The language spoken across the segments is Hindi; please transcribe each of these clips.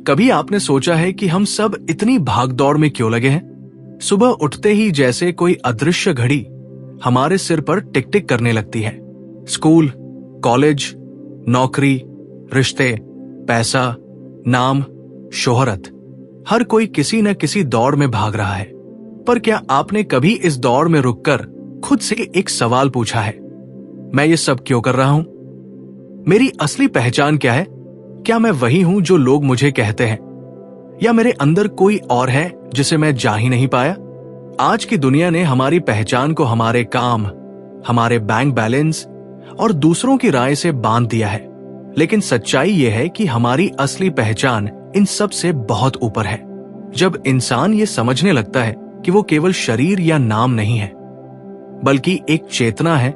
कभी आपने सोचा है कि हम सब इतनी भागदौड़ में क्यों लगे हैं? सुबह उठते ही जैसे कोई अदृश्य घड़ी हमारे सिर पर टिक टिक करने लगती है। स्कूल, कॉलेज, नौकरी, रिश्ते, पैसा, नाम, शोहरत, हर कोई किसी न किसी दौड़ में भाग रहा है। पर क्या आपने कभी इस दौड़ में रुककर खुद से एक सवाल पूछा है, मैं ये सब क्यों कर रहा हूं? मेरी असली पहचान क्या है? क्या मैं वही हूं जो लोग मुझे कहते हैं, या मेरे अंदर कोई और है जिसे मैं जा ही नहीं पाया? आज की दुनिया ने हमारी पहचान को हमारे काम, हमारे बैंक बैलेंस और दूसरों की राय से बांध दिया है। लेकिन सच्चाई यह है कि हमारी असली पहचान इन सब से बहुत ऊपर है। जब इंसान ये समझने लगता है कि वो केवल शरीर या नाम नहीं है, बल्कि एक चेतना है,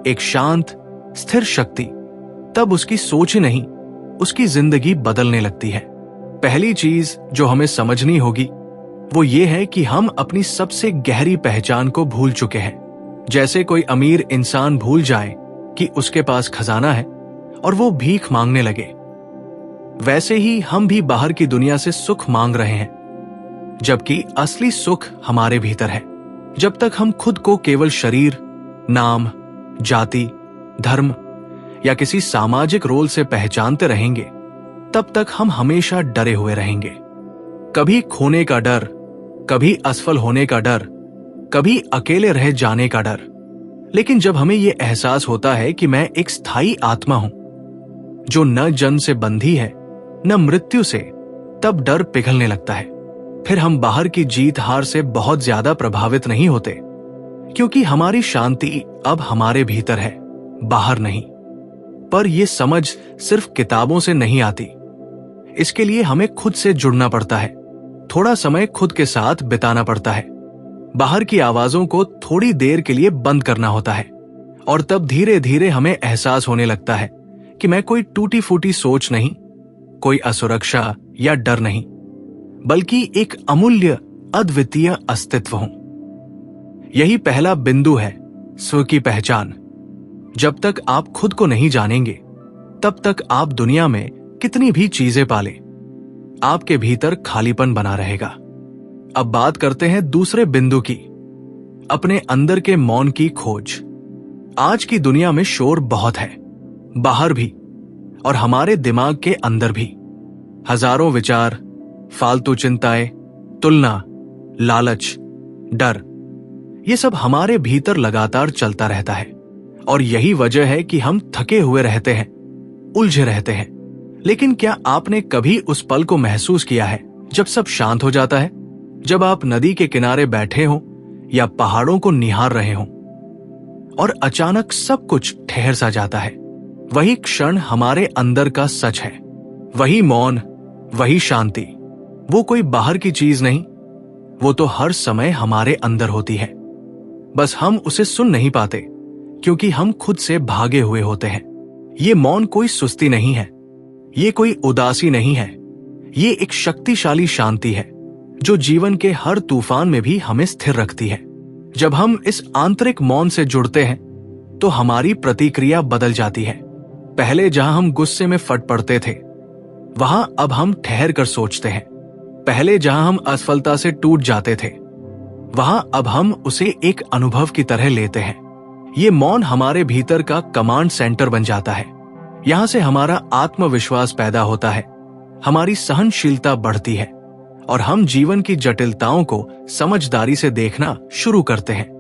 एक शांत, स्थिर शक्ति, तब उसकी सोच ही नहीं, उसकी जिंदगी बदलने लगती है। पहली चीज जो हमें समझनी होगी वो ये है कि हम अपनी सबसे गहरी पहचान को भूल चुके हैं। जैसे कोई अमीर इंसान भूल जाए कि उसके पास खजाना है और वो भीख मांगने लगे, वैसे ही हम भी बाहर की दुनिया से सुख मांग रहे हैं, जबकि असली सुख हमारे भीतर है। जब तक हम खुद को केवल शरीर, नाम, जाति, धर्म या किसी सामाजिक रोल से पहचानते रहेंगे, तब तक हम हमेशा डरे हुए रहेंगे। कभी खोने का डर, कभी असफल होने का डर, कभी अकेले रह जाने का डर। लेकिन जब हमें यह एहसास होता है कि मैं एक स्थायी आत्मा हूं जो न जन्म से बंधी है न मृत्यु से, तब डर पिघलने लगता है। फिर हम बाहर की जीत हार से बहुत ज्यादा प्रभावित नहीं होते, क्योंकि हमारी शांति अब हमारे भीतर है, बाहर नहीं। पर यह समझ सिर्फ किताबों से नहीं आती। इसके लिए हमें खुद से जुड़ना पड़ता है, थोड़ा समय खुद के साथ बिताना पड़ता है, बाहर की आवाजों को थोड़ी देर के लिए बंद करना होता है, और तब धीरे धीरे हमें एहसास होने लगता है कि मैं कोई टूटी फूटी सोच नहीं, कोई असुरक्षा या डर नहीं, बल्कि एक अमूल्य, अद्वितीय अस्तित्व हूं। यही पहला बिंदु है स्व की पहचान। जब तक आप खुद को नहीं जानेंगे, तब तक आप दुनिया में कितनी भी चीजें पाले, आपके भीतर खालीपन बना रहेगा। अब बात करते हैं दूसरे बिंदु की, अपने अंदर के मौन की खोज। आज की दुनिया में शोर बहुत है, बाहर भी और हमारे दिमाग के अंदर भी। हजारों विचार, फालतू चिंताएं, तुलना, लालच, डर, ये सब हमारे भीतर लगातार चलता रहता है। और यही वजह है कि हम थके हुए रहते हैं, उलझे रहते हैं। लेकिन क्या आपने कभी उस पल को महसूस किया है जब सब शांत हो जाता है? जब आप नदी के किनारे बैठे हो या पहाड़ों को निहार रहे हो और अचानक सब कुछ ठहर सा जाता है। वही क्षण हमारे अंदर का सच है, वही मौन, वही शांति। वो कोई बाहर की चीज नहीं, वो तो हर समय हमारे अंदर होती है। बस हम उसे सुन नहीं पाते, क्योंकि हम खुद से भागे हुए होते हैं। ये मौन कोई सुस्ती नहीं है, ये कोई उदासी नहीं है, ये एक शक्तिशाली शांति है जो जीवन के हर तूफान में भी हमें स्थिर रखती है। जब हम इस आंतरिक मौन से जुड़ते हैं तो हमारी प्रतिक्रिया बदल जाती है। पहले जहां हम गुस्से में फट पड़ते थे, वहां अब हम ठहर कर सोचते हैं। पहले जहां हम असफलता से टूट जाते थे, वहां अब हम उसे एक अनुभव की तरह लेते हैं। ये मौन हमारे भीतर का कमांड सेंटर बन जाता है। यहां से हमारा आत्मविश्वास पैदा होता है, हमारी सहनशीलता बढ़ती है और हम जीवन की जटिलताओं को समझदारी से देखना शुरू करते हैं।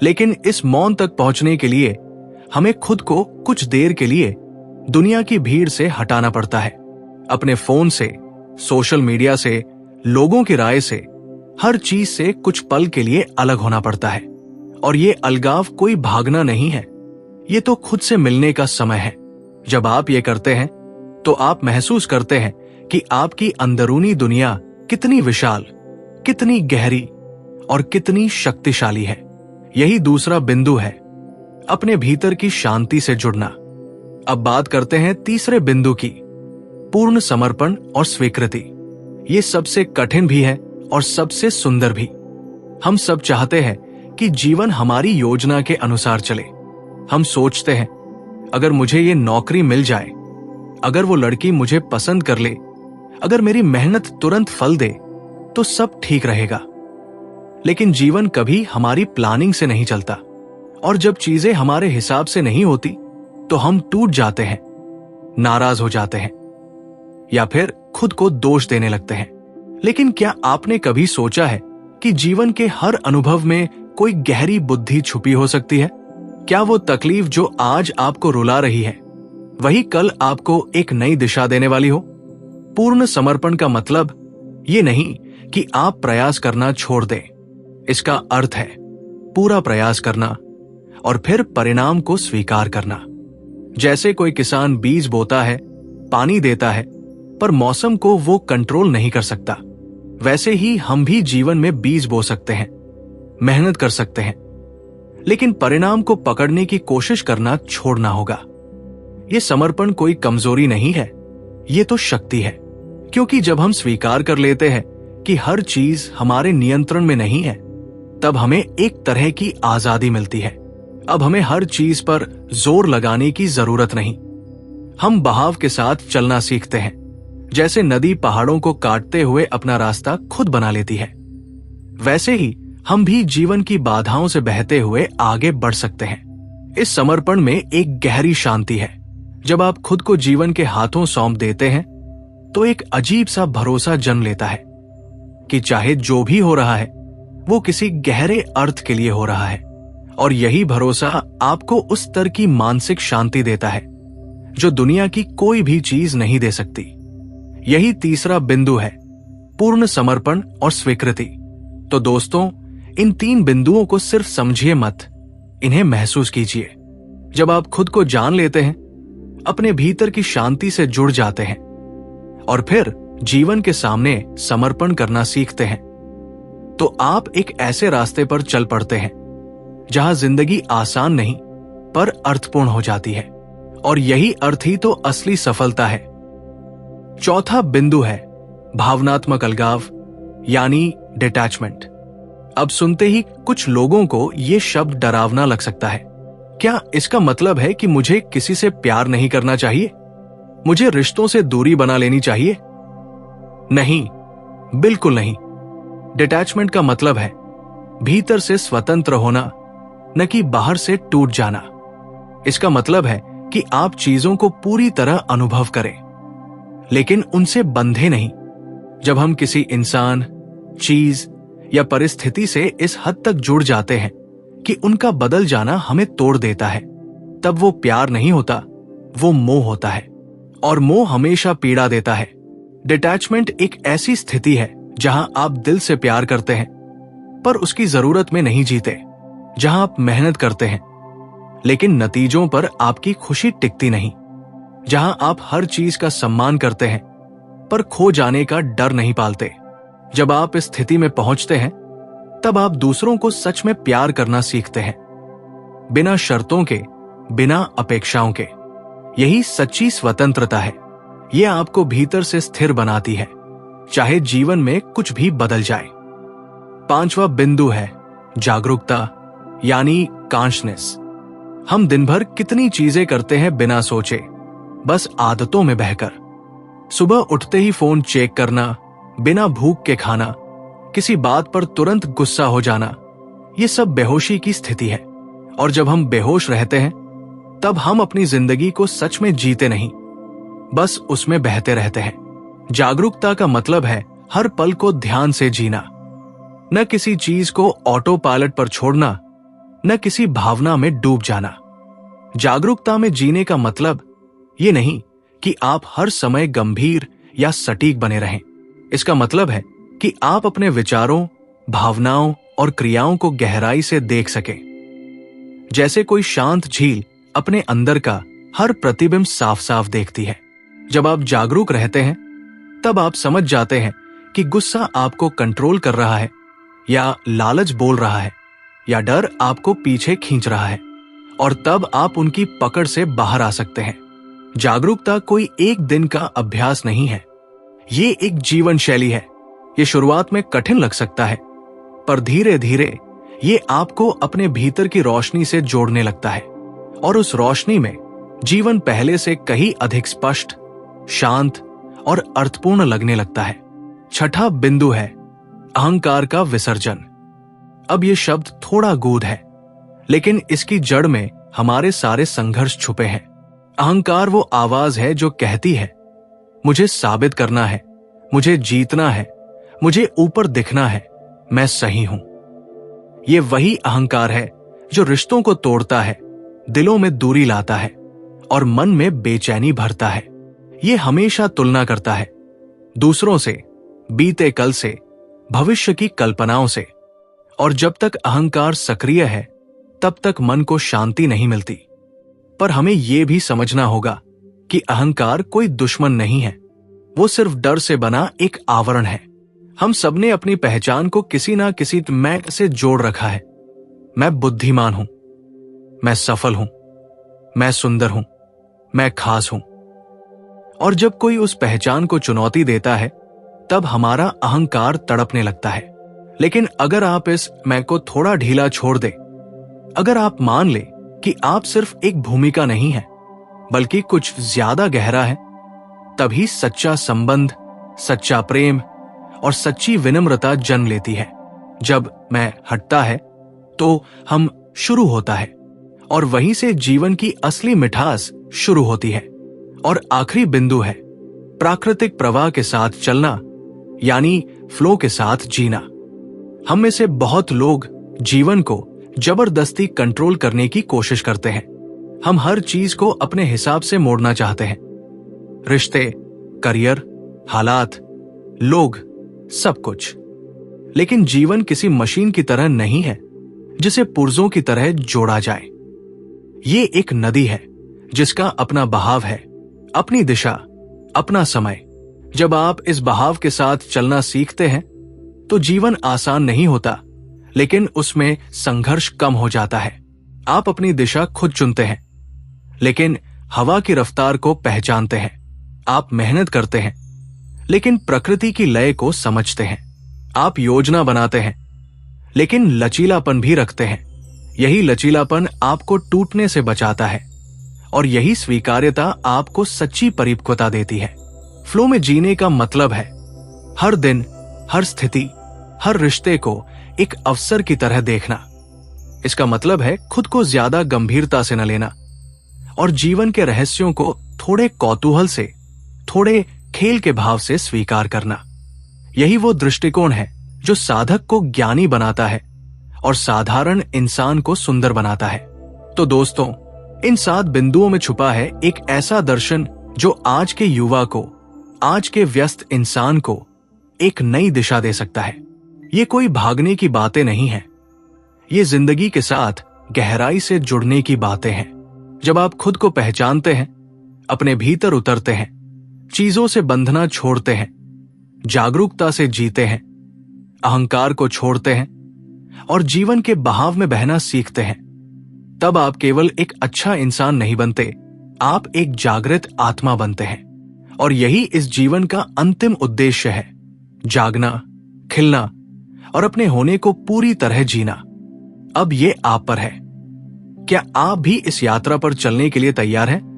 लेकिन इस मौन तक पहुंचने के लिए हमें खुद को कुछ देर के लिए दुनिया की भीड़ से हटाना पड़ता है। अपने फोन से, सोशल मीडिया से, लोगों की राय से, हर चीज से कुछ पल के लिए अलग होना पड़ता है। और ये अलगाव कोई भागना नहीं है, ये तो खुद से मिलने का समय है। जब आप ये करते हैं तो आप महसूस करते हैं कि आपकी अंदरूनी दुनिया कितनी विशाल, कितनी गहरी और कितनी शक्तिशाली है। यही दूसरा बिंदु है, अपने भीतर की शांति से जुड़ना। अब बात करते हैं तीसरे बिंदु की, पूर्ण समर्पण और स्वीकृति। ये सबसे कठिन भी है और सबसे सुंदर भी। हम सब चाहते हैं कि जीवन हमारी योजना के अनुसार चले। हम सोचते हैं, अगर मुझे ये नौकरी मिल जाए, अगर वो लड़की मुझे पसंद कर ले, अगर मेरी मेहनत तुरंत फल दे तो सब ठीक रहेगा। लेकिन जीवन कभी हमारी प्लानिंग से नहीं चलता, और जब चीजें हमारे हिसाब से नहीं होती तो हम टूट जाते हैं, नाराज हो जाते हैं, या फिर खुद को दोष देने लगते हैं। लेकिन क्या आपने कभी सोचा है कि जीवन के हर अनुभव में कोई गहरी बुद्धि छुपी हो सकती है? क्या वो तकलीफ जो आज आपको रुला रही है, वही कल आपको एक नई दिशा देने वाली हो? पूर्ण समर्पण का मतलब ये नहीं कि आप प्रयास करना छोड़ दें। इसका अर्थ है पूरा प्रयास करना और फिर परिणाम को स्वीकार करना। जैसे कोई किसान बीज बोता है, पानी देता है, पर मौसम को वो कंट्रोल नहीं कर सकता, वैसे ही हम भी जीवन में बीज बो सकते हैं, मेहनत कर सकते हैं, लेकिन परिणाम को पकड़ने की कोशिश करना छोड़ना होगा। ये समर्पण कोई कमजोरी नहीं है, ये तो शक्ति है। क्योंकि जब हम स्वीकार कर लेते हैं कि हर चीज हमारे नियंत्रण में नहीं है, तब हमें एक तरह की आजादी मिलती है। अब हमें हर चीज पर जोर लगाने की जरूरत नहीं। हम बहाव के साथ चलना सीखते हैं। जैसे नदी पहाड़ों को काटते हुए अपना रास्ता खुद बना लेती है, वैसे ही हम भी जीवन की बाधाओं से बहते हुए आगे बढ़ सकते हैं। इस समर्पण में एक गहरी शांति है। जब आप खुद को जीवन के हाथों सौंप देते हैं तो एक अजीब सा भरोसा जन्म लेता है कि चाहे जो भी हो रहा है वो किसी गहरे अर्थ के लिए हो रहा है। और यही भरोसा आपको उस स्तर की मानसिक शांति देता है जो दुनिया की कोई भी चीज नहीं दे सकती। यही तीसरा बिंदु है, पूर्ण समर्पण और स्वीकृति। तो दोस्तों, इन 3 बिंदुओं को सिर्फ समझिए मत, इन्हें महसूस कीजिए। जब आप खुद को जान लेते हैं, अपने भीतर की शांति से जुड़ जाते हैं और फिर जीवन के सामने समर्पण करना सीखते हैं, तो आप एक ऐसे रास्ते पर चल पड़ते हैं जहां जिंदगी आसान नहीं पर अर्थपूर्ण हो जाती है। और यही अर्थ ही तो असली सफलता है। चौथा बिंदु है भावनात्मक अलगाव, यानी डिटैचमेंट। अब सुनते ही कुछ लोगों को यह शब्द डरावना लग सकता है। क्या इसका मतलब है कि मुझे किसी से प्यार नहीं करना चाहिए? मुझे रिश्तों से दूरी बना लेनी चाहिए? नहीं, बिल्कुल नहीं। डिटैचमेंट का मतलब है भीतर से स्वतंत्र होना, न कि बाहर से टूट जाना। इसका मतलब है कि आप चीजों को पूरी तरह अनुभव करें, लेकिन उनसे बंधे नहीं। जब हम किसी इंसान, चीज या परिस्थिति से इस हद तक जुड़ जाते हैं कि उनका बदल जाना हमें तोड़ देता है, तब वो प्यार नहीं होता, वो मोह होता है। और मोह हमेशा पीड़ा देता है। डिटैचमेंट एक ऐसी स्थिति है जहां आप दिल से प्यार करते हैं पर उसकी जरूरत में नहीं जीते, जहां आप मेहनत करते हैं लेकिन नतीजों पर आपकी खुशी टिकती नहीं, जहां आप हर चीज का सम्मान करते हैं पर खो जाने का डर नहीं पालते। जब आप इस स्थिति में पहुंचते हैं, तब आप दूसरों को सच में प्यार करना सीखते हैं, बिना शर्तों के, बिना अपेक्षाओं के। यही सच्ची स्वतंत्रता है। यह आपको भीतर से स्थिर बनाती है, चाहे जीवन में कुछ भी बदल जाए। 5वां बिंदु है जागरूकता, यानी कॉन्शनेस। हम दिन भर कितनी चीजें करते हैं बिना सोचे, बस आदतों में बहकर। सुबह उठते ही फोन चेक करना, बिना भूख के खाना, किसी बात पर तुरंत गुस्सा हो जाना, ये सब बेहोशी की स्थिति है। और जब हम बेहोश रहते हैं, तब हम अपनी जिंदगी को सच में जीते नहीं, बस उसमें बहते रहते हैं। जागरूकता का मतलब है हर पल को ध्यान से जीना, न किसी चीज को ऑटो पायलट पर छोड़ना, न किसी भावना में डूब जाना। जागरूकता में जीने का मतलब ये नहीं कि आप हर समय गंभीर या सटीक बने रहें। इसका मतलब है कि आप अपने विचारों, भावनाओं और क्रियाओं को गहराई से देख सकें। जैसे कोई शांत झील अपने अंदर का हर प्रतिबिंब साफ साफ देखती है। जब आप जागरूक रहते हैं, तब आप समझ जाते हैं कि गुस्सा आपको कंट्रोल कर रहा है, या लालच बोल रहा है, या डर आपको पीछे खींच रहा है, और तब आप उनकी पकड़ से बाहर आ सकते हैं। जागरूकता कोई एक दिन का अभ्यास नहीं है, ये एक जीवन शैली है। ये शुरुआत में कठिन लग सकता है, पर धीरे धीरे ये आपको अपने भीतर की रोशनी से जोड़ने लगता है, और उस रोशनी में जीवन पहले से कहीं अधिक स्पष्ट, शांत और अर्थपूर्ण लगने लगता है। छठा बिंदु है अहंकार का विसर्जन। अब ये शब्द थोड़ा गूढ़ है, लेकिन इसकी जड़ में हमारे सारे संघर्ष छुपे हैं। अहंकार वो आवाज है जो कहती है, मुझे साबित करना है, मुझे जीतना है, मुझे ऊपर दिखना है, मैं सही हूं। ये वही अहंकार है जो रिश्तों को तोड़ता है, दिलों में दूरी लाता है और मन में बेचैनी भरता है। ये हमेशा तुलना करता है दूसरों से, बीते कल से, भविष्य की कल्पनाओं से। और जब तक अहंकार सक्रिय है तब तक मन को शांति नहीं मिलती। पर हमें यह भी समझना होगा कि अहंकार कोई दुश्मन नहीं है, वो सिर्फ डर से बना एक आवरण है। हम सबने अपनी पहचान को किसी ना किसी मैं से जोड़ रखा है। मैं बुद्धिमान हूं, मैं सफल हूं, मैं सुंदर हूं, मैं खास हूं। और जब कोई उस पहचान को चुनौती देता है तब हमारा अहंकार तड़पने लगता है। लेकिन अगर आप इस मैं को थोड़ा ढीला छोड़ दे, अगर आप मान ले कि आप सिर्फ एक भूमिका नहीं है बल्कि कुछ ज्यादा गहरा है, तभी सच्चा संबंध, सच्चा प्रेम और सच्ची विनम्रता जन्म लेती है। जब मैं हटता है तो हम शुरू होता है और वहीं से जीवन की असली मिठास शुरू होती है। और आखिरी बिंदु है प्राकृतिक प्रवाह के साथ चलना, यानी फ्लो के साथ जीना। हम में से बहुत लोग जीवन को जबरदस्ती कंट्रोल करने की कोशिश करते हैं। हम हर चीज को अपने हिसाब से मोड़ना चाहते हैं, रिश्ते, करियर, हालात, लोग, सब कुछ। लेकिन जीवन किसी मशीन की तरह नहीं है जिसे पुर्जों की तरह जोड़ा जाए। ये एक नदी है जिसका अपना बहाव है, अपनी दिशा, अपना समय। जब आप इस बहाव के साथ चलना सीखते हैं तो जीवन आसान नहीं होता, लेकिन उसमें संघर्ष कम हो जाता है। आप अपनी दिशा खुद चुनते हैं, लेकिन हवा की रफ्तार को पहचानते हैं। आप मेहनत करते हैं, लेकिन प्रकृति की लय को समझते हैं। आप योजना बनाते हैं, लेकिन लचीलापन भी रखते हैं। यही लचीलापन आपको टूटने से बचाता है और यही स्वीकार्यता आपको सच्ची परिपक्वता देती है। फ्लो में जीने का मतलब है हर दिन, हर स्थिति, हर रिश्ते को एक अवसर की तरह देखना। इसका मतलब है खुद को ज्यादा गंभीरता से न लेना और जीवन के रहस्यों को थोड़े कौतूहल से, थोड़े खेल के भाव से स्वीकार करना। यही वो दृष्टिकोण है जो साधक को ज्ञानी बनाता है और साधारण इंसान को सुंदर बनाता है। तो दोस्तों, इन 7 बिंदुओं में छुपा है एक ऐसा दर्शन जो आज के युवा को, आज के व्यस्त इंसान को एक नई दिशा दे सकता है। ये कोई भागने की बातें नहीं है, ये जिंदगी के साथ गहराई से जुड़ने की बातें हैं। जब आप खुद को पहचानते हैं, अपने भीतर उतरते हैं, चीजों से बंधना छोड़ते हैं, जागरूकता से जीते हैं, अहंकार को छोड़ते हैं और जीवन के बहाव में बहना सीखते हैं, तब आप केवल एक अच्छा इंसान नहीं बनते, आप एक जागृत आत्मा बनते हैं। और यही इस जीवन का अंतिम उद्देश्य है, जागना, खिलना और अपने होने को पूरी तरह जीना। अब ये आप पर है। क्या आप भी इस यात्रा पर चलने के लिए तैयार हैं?